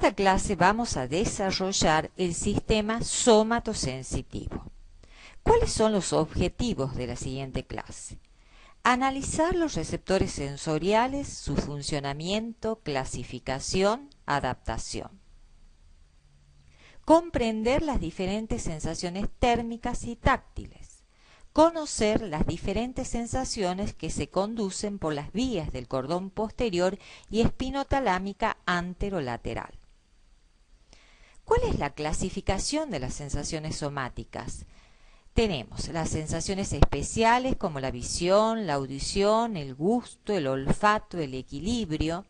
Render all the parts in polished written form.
esta clase vamos a desarrollar el sistema somatosensitivo. ¿Cuáles son los objetivos de la siguiente clase? Analizar los receptores sensoriales, su funcionamiento, clasificación, adaptación. Comprender las diferentes sensaciones térmicas y táctiles. Conocer las diferentes sensaciones que se conducen por las vías del cordón posterior y espinotalámica anterolateral. ¿Cuál es la clasificación de las sensaciones somáticas? Tenemos las sensaciones especiales como la visión, la audición, el gusto, el olfato, el equilibrio,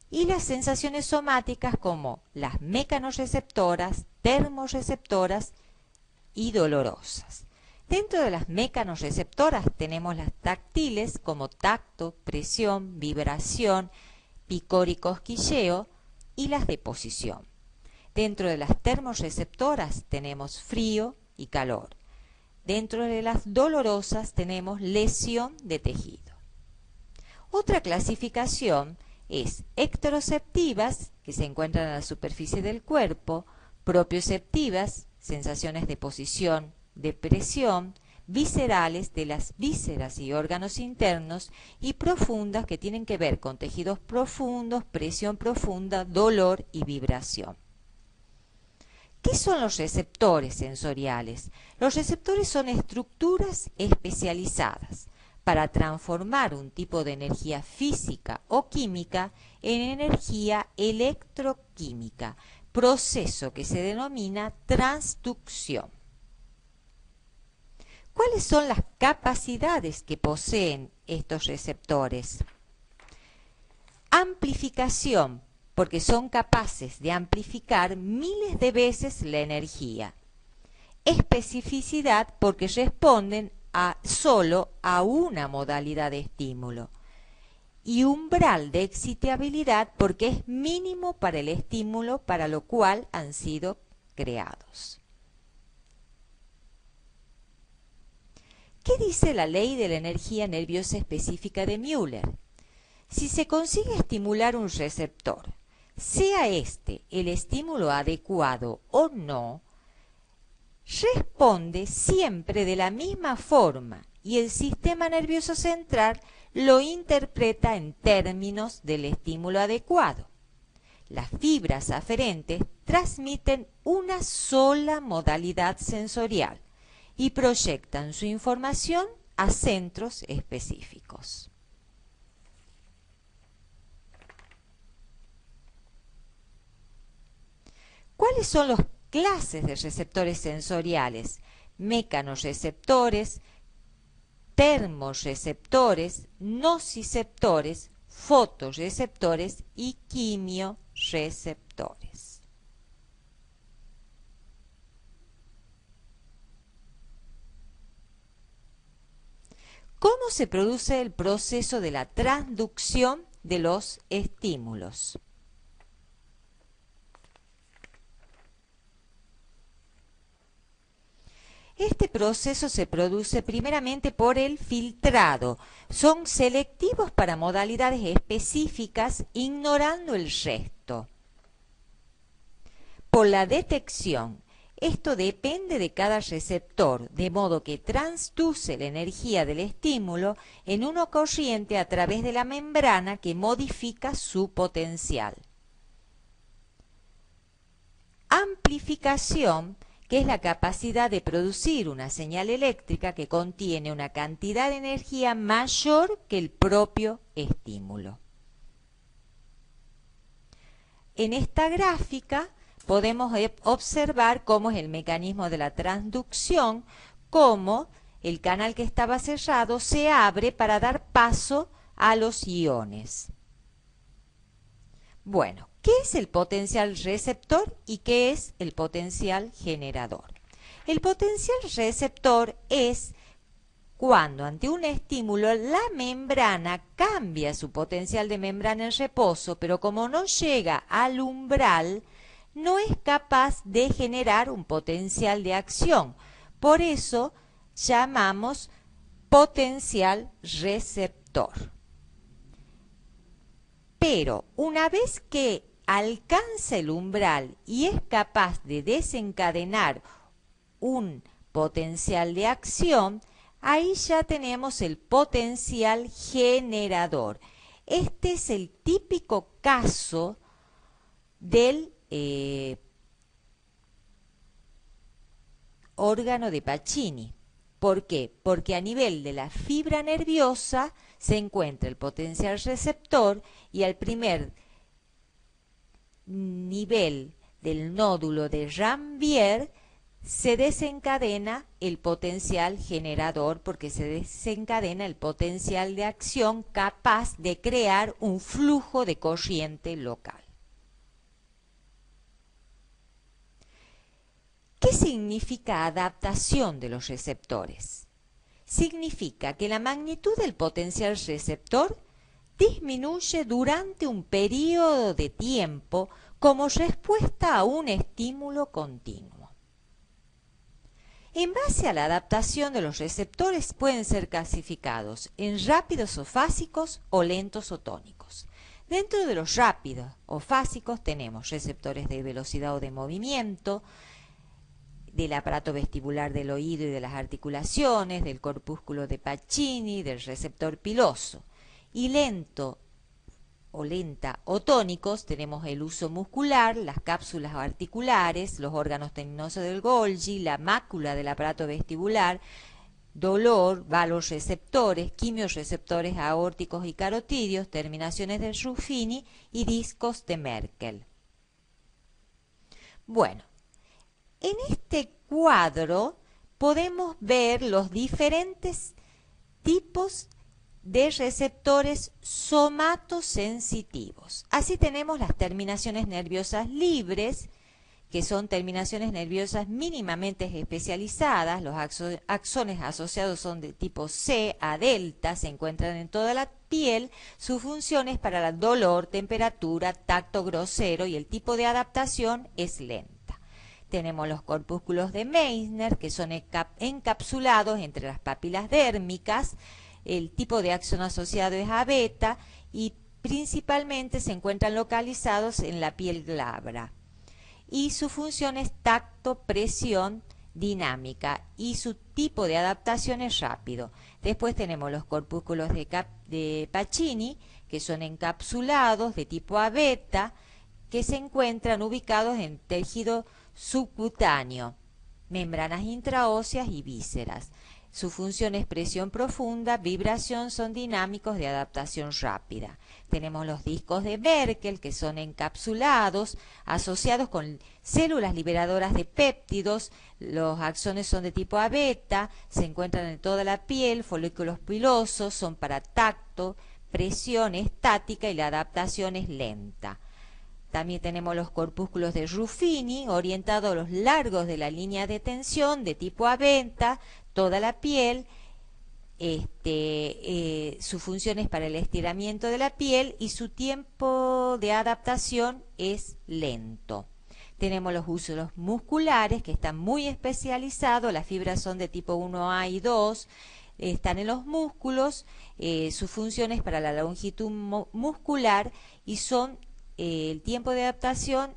y las sensaciones somáticas como las mecanorreceptoras, termorreceptoras y dolorosas. Dentro de las mecanorreceptoras tenemos las táctiles como tacto, presión, vibración, picor y cosquilleo, y las de posición. Dentro de las termorreceptoras tenemos frío y calor. Dentro de las dolorosas tenemos lesión de tejido. Otra clasificación es ecteroceptivas, que se encuentran en la superficie del cuerpo, propioceptivas, sensaciones de posición, de presión, viscerales, de las vísceras y órganos internos, y profundas, que tienen que ver con tejidos profundos, presión profunda, dolor y vibración. ¿Qué son los receptores sensoriales? Los receptores son estructuras especializadas para transformar un tipo de energía física o química en energía electroquímica, proceso que se denomina transducción. ¿Cuáles son las capacidades que poseen estos receptores? Amplificación, porque son capaces de amplificar miles de veces la energía. Especificidad, porque responden solo a una modalidad de estímulo. Y umbral de excitabilidad, porque es mínimo para el estímulo para lo cual han sido creados. ¿Qué dice la ley de la energía nerviosa específica de Müller? Si se consigue estimular un receptor, sea este el estímulo adecuado o no, responde siempre de la misma forma y el sistema nervioso central lo interpreta en términos del estímulo adecuado. Las fibras aferentes transmiten una sola modalidad sensorial y proyectan su información a centros específicos. ¿Cuáles son las clases de receptores sensoriales? Mecanorreceptores, termorreceptores, nociceptores, fotorreceptores y quimiorreceptores. ¿Cómo se produce el proceso de la transducción de los estímulos? Este proceso se produce primeramente por el filtrado. Son selectivos para modalidades específicas, ignorando el resto. Por la detección. Esto depende de cada receptor, de modo que transduce la energía del estímulo en una corriente a través de la membrana que modifica su potencial. Amplificación, que es la capacidad de producir una señal eléctrica que contiene una cantidad de energía mayor que el propio estímulo. En esta gráfica podemos observar cómo es el mecanismo de la transducción, cómo el canal que estaba cerrado se abre para dar paso a los iones. Bueno, ¿qué es el potencial receptor y qué es el potencial generador? El potencial receptor es cuando ante un estímulo la membrana cambia su potencial de membrana en reposo, pero como no llega al umbral, no es capaz de generar un potencial de acción. Por eso llamamos potencial receptor. Pero una vez que alcanza el umbral y es capaz de desencadenar un potencial de acción, ahí ya tenemos el potencial generador. Este es el típico caso del órgano de Pacini. ¿Por qué? Porque a nivel de la fibra nerviosa se encuentra el potencial receptor y al primer nivel del nódulo de Ranvier se desencadena el potencial generador, porque se desencadena el potencial de acción capaz de crear un flujo de corriente local. ¿Qué significa adaptación de los receptores? Significa que la magnitud del potencial receptor disminuye durante un periodo de tiempo como respuesta a un estímulo continuo. En base a la adaptación de los receptores pueden ser clasificados en rápidos o fásicos o lentos o tónicos. Dentro de los rápidos o fásicos tenemos receptores de velocidad o de movimiento, del aparato vestibular del oído y de las articulaciones, del corpúsculo de Pacini, del receptor piloso. Y lento o lenta o tónicos tenemos el uso muscular, las cápsulas articulares, los órganos tendinosos del Golgi, la mácula del aparato vestibular, dolor, valoreceptores, quimiorreceptores aórticos y carotídeos, terminaciones de Ruffini y discos de Merkel. Bueno, en este cuadro podemos ver los diferentes tipos de receptores somatosensitivos. Así tenemos las terminaciones nerviosas libres, que son terminaciones nerviosas mínimamente especializadas. Los axones asociados son de tipo C a delta, se encuentran en toda la piel. Su función es para el dolor, temperatura, tacto grosero y el tipo de adaptación es lenta. Tenemos los corpúsculos de Meissner, que son encapsulados entre las papilas dérmicas. El tipo de axón asociado es A beta y principalmente se encuentran localizados en la piel glabra. Y su función es tacto, presión, dinámica, y su tipo de adaptación es rápido. Después tenemos los corpúsculos de Pacini, que son encapsulados de tipo A beta, que se encuentran ubicados en tejido subcutáneo, membranas intraóseas y vísceras. Su función es presión profunda, vibración, son dinámicos de adaptación rápida. Tenemos los discos de Merkel, que son encapsulados, asociados con células liberadoras de péptidos. Los axones son de tipo A beta, se encuentran en toda la piel, folículos pilosos, son para tacto, presión estática y la adaptación es lenta. También tenemos los corpúsculos de Ruffini, orientados a los largos de la línea de tensión, de tipo A beta, toda la piel. Su función es para el estiramiento de la piel y su tiempo de adaptación es lento. Tenemos los usos musculares, que están muy especializados. Las fibras son de tipo 1A y 2, están en los músculos. Su función es para la longitud muscular y son el tiempo de adaptación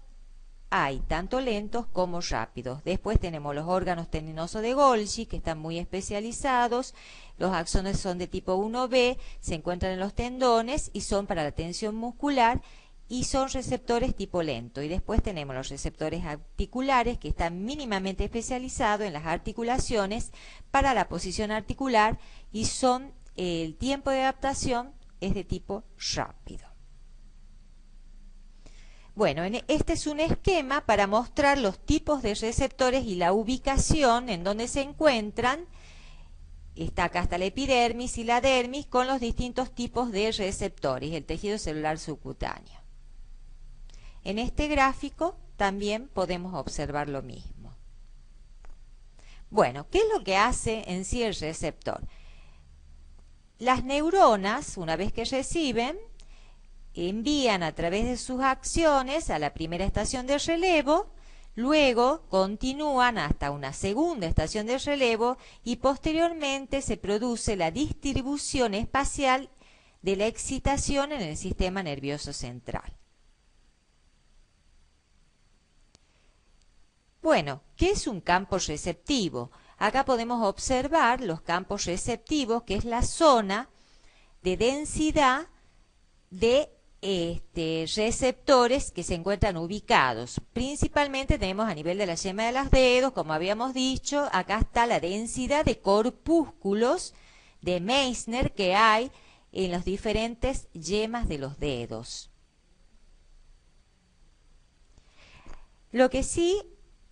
hay tanto lentos como rápidos. Después tenemos los órganos tendinosos de Golgi, que están muy especializados. Los axones son de tipo 1B, se encuentran en los tendones y son para la tensión muscular y son receptores tipo lento. Y después tenemos los receptores articulares, que están mínimamente especializados en las articulaciones para la posición articular y son el tiempo de adaptación es de tipo rápido. Bueno, este es un esquema para mostrar los tipos de receptores y la ubicación en donde se encuentran. Acá está la epidermis y la dermis con los distintos tipos de receptores, el tejido celular subcutáneo. En este gráfico también podemos observar lo mismo. Bueno, ¿qué es lo que hace en sí el receptor? Las neuronas, una vez que reciben, envían a través de sus acciones a la primera estación de relevo, luego continúan hasta una segunda estación de relevo y posteriormente se produce la distribución espacial de la excitación en el sistema nervioso central. Bueno, ¿qué es un campo receptivo? Acá podemos observar los campos receptivos, que es la zona de densidad de receptores que se encuentran ubicados. Principalmente tenemos a nivel de la yema de los dedos, como habíamos dicho, acá está la densidad de corpúsculos de Meissner que hay en las diferentes yemas de los dedos. Lo que sí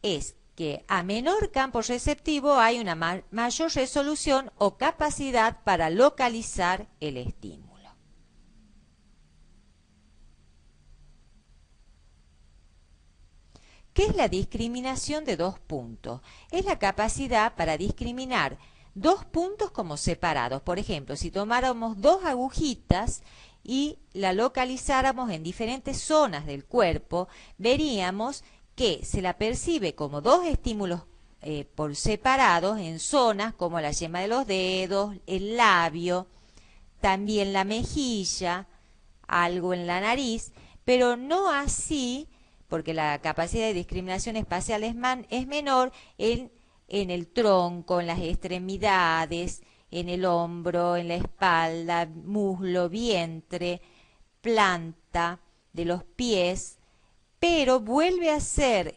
es que a menor campo receptivo hay una mayor resolución o capacidad para localizar el estímulo. ¿Qué es la discriminación de dos puntos? Es la capacidad para discriminar dos puntos como separados. Por ejemplo, si tomáramos dos agujitas y la localizáramos en diferentes zonas del cuerpo, veríamos que se la percibe como dos estímulos por separados en zonas como la yema de los dedos, el labio, también la mejilla, algo en la nariz, pero no así, porque la capacidad de discriminación espacial es menor en el tronco, en las extremidades, en el hombro, en la espalda, muslo, vientre, planta de los pies, pero vuelve a ser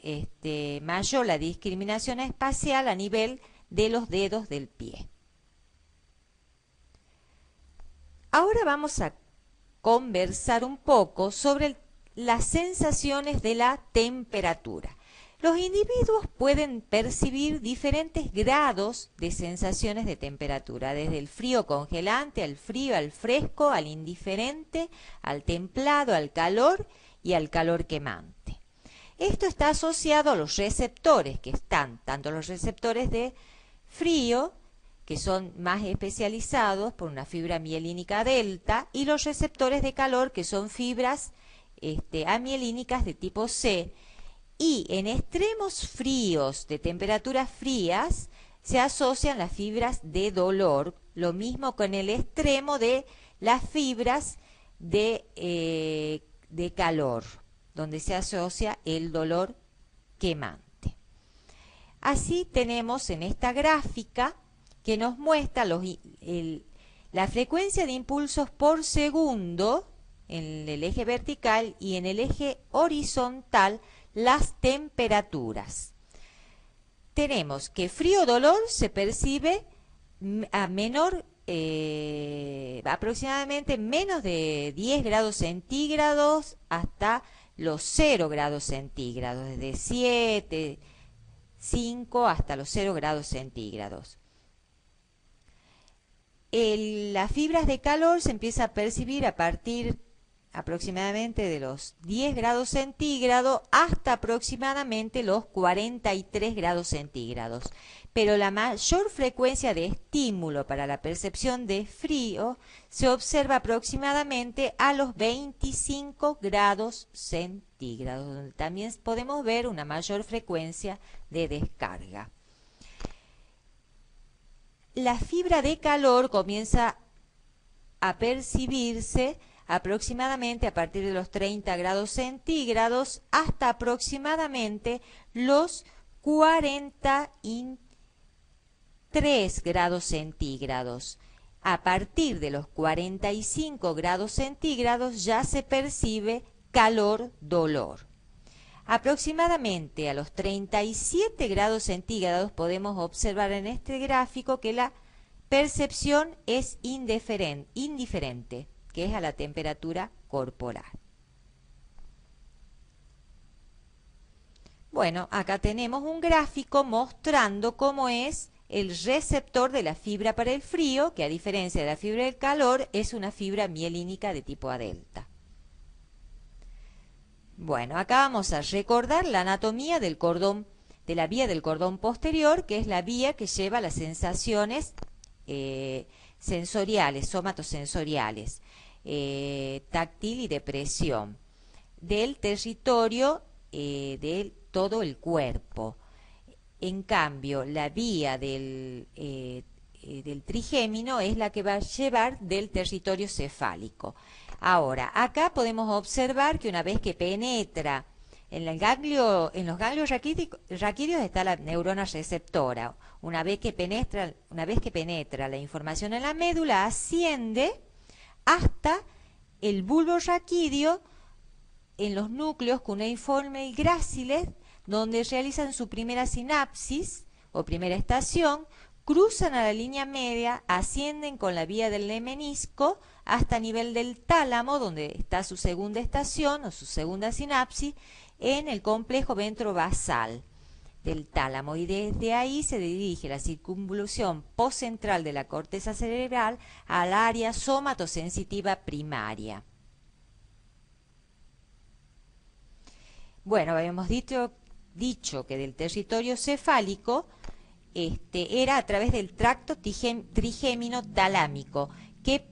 mayor la discriminación espacial a nivel de los dedos del pie. Ahora vamos a conversar un poco sobre las sensaciones de la temperatura. Los individuos pueden percibir diferentes grados de sensaciones de temperatura, desde el frío congelante, al frío, al fresco, al indiferente, al templado, al calor y al calor quemante. Esto está asociado a los receptores, que están tanto los receptores de frío, que son más especializados por una fibra mielínica delta, y los receptores de calor, que son fibras amielínicas de tipo C. Y en extremos fríos, de temperaturas frías, se asocian las fibras de dolor, lo mismo con el extremo de las fibras de calor, donde se asocia el dolor quemante. Así tenemos en esta gráfica que nos muestra la frecuencia de impulsos por segundo en el eje vertical y en el eje horizontal las temperaturas. Tenemos que frío-dolor se percibe a menor, aproximadamente menos de 10 grados centígrados hasta los 0 grados centígrados, desde 7, 5 hasta los 0 grados centígrados. Las fibras de calor se empieza a percibir a partir aproximadamente de los 10 grados centígrados hasta aproximadamente los 43 grados centígrados. Pero la mayor frecuencia de estímulo para la percepción de frío se observa aproximadamente a los 25 grados centígrados, donde también podemos ver una mayor frecuencia de descarga. La fibra de calor comienza a percibirse aproximadamente a partir de los 30 grados centígrados hasta aproximadamente los 43 grados centígrados. A partir de los 45 grados centígrados ya se percibe calor-dolor. Aproximadamente a los 37 grados centígrados podemos observar en este gráfico que la percepción es indiferente, que es a la temperatura corporal. Bueno, acá tenemos un gráfico mostrando cómo es el receptor de la fibra para el frío, que a diferencia de la fibra del calor, es una fibra mielínica de tipo A delta. Bueno, acá vamos a recordar la anatomía del cordón, de la vía del cordón posterior, que es la vía que lleva las sensaciones sensoriales, somatosensoriales, táctil y de presión, del territorio de todo el cuerpo. En cambio, la vía del trigémino es la que va a llevar del territorio cefálico. Ahora, acá podemos observar que una vez que penetra en los ganglios raquídeos está la neurona receptora. Una vez que penetra la información en la médula, asciende hasta el bulbo raquídeo en los núcleos cuneiforme y gráciles, donde realizan su primera sinapsis o primera estación, cruzan a la línea media, ascienden con la vía del lemnisco hasta nivel del tálamo, donde está su segunda estación o su segunda sinapsis, en el complejo ventrovasal del tálamo, y desde ahí se dirige la circunvolución postcentral de la corteza cerebral al área somatosensitiva primaria. Bueno, habíamos dicho que del territorio cefálico era a través del tracto trigémino talámico, que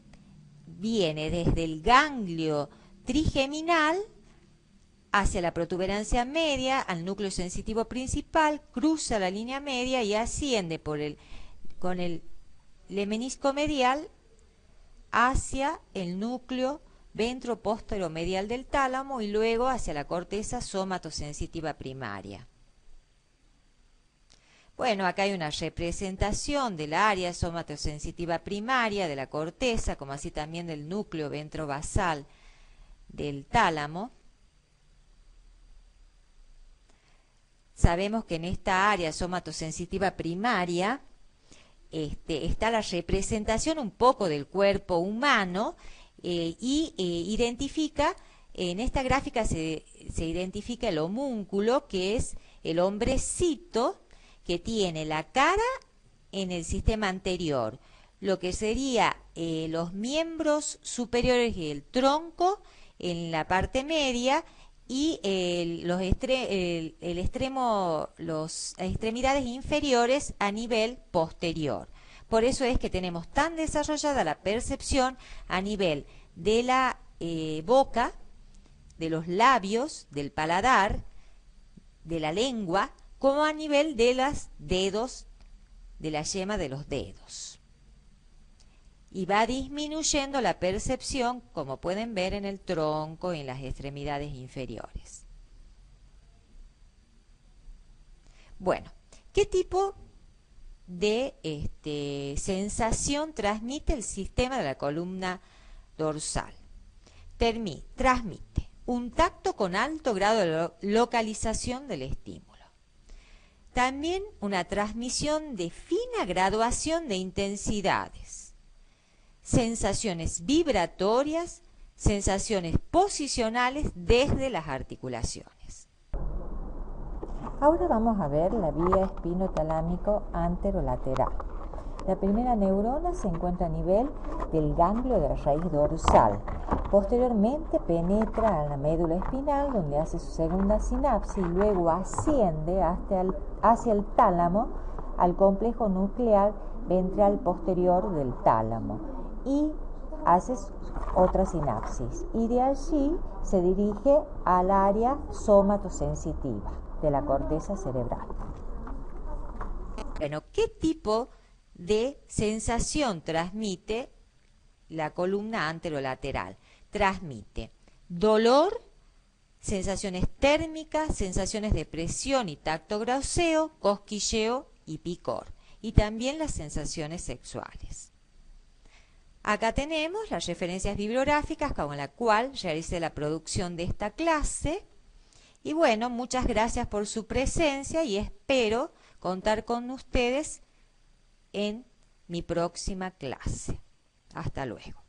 viene desde el ganglio trigeminal hacia la protuberancia media, al núcleo sensitivo principal, cruza la línea media y asciende con el lemnisco medial hacia el núcleo ventroposteromedial del tálamo y luego hacia la corteza somatosensitiva primaria. Bueno, acá hay una representación del área somatosensitiva primaria de la corteza, como así también del núcleo ventrovasal del tálamo. Sabemos que en esta área somatosensitiva primaria está la representación un poco del cuerpo humano y identifica, en esta gráfica se identifica el homúnculo, que es el hombrecito que tiene la cara en el sistema anterior, lo que sería los miembros superiores y el tronco en la parte media, y las extremidades inferiores a nivel posterior. Por eso es que tenemos tan desarrollada la percepción a nivel de la boca, de los labios, del paladar, de la lengua, como a nivel de los dedos, de la yema de los dedos. Y va disminuyendo la percepción, como pueden ver, en el tronco y en las extremidades inferiores. Bueno, ¿qué tipo de sensación transmite el sistema de la columna dorsal? Transmite un tacto con alto grado de localización del estímulo. También una transmisión de fina graduación de intensidades. Sensaciones vibratorias, sensaciones posicionales desde las articulaciones. Ahora vamos a ver la vía espinotalámico anterolateral. La primera neurona se encuentra a nivel del ganglio de la raíz dorsal. Posteriormente penetra en la médula espinal, donde hace su segunda sinapsis, y luego asciende hacia el tálamo, al complejo nuclear ventral posterior del tálamo, y hace otra sinapsis, y de allí se dirige al área somatosensitiva de la corteza cerebral. Bueno, ¿qué tipo de sensación transmite la columna anterolateral? Transmite dolor, sensaciones térmicas, sensaciones de presión y tacto groseo, cosquilleo y picor, y también las sensaciones sexuales. Acá tenemos las referencias bibliográficas con la cual realicé la producción de esta clase. Y bueno, muchas gracias por su presencia y espero contar con ustedes en mi próxima clase. Hasta luego.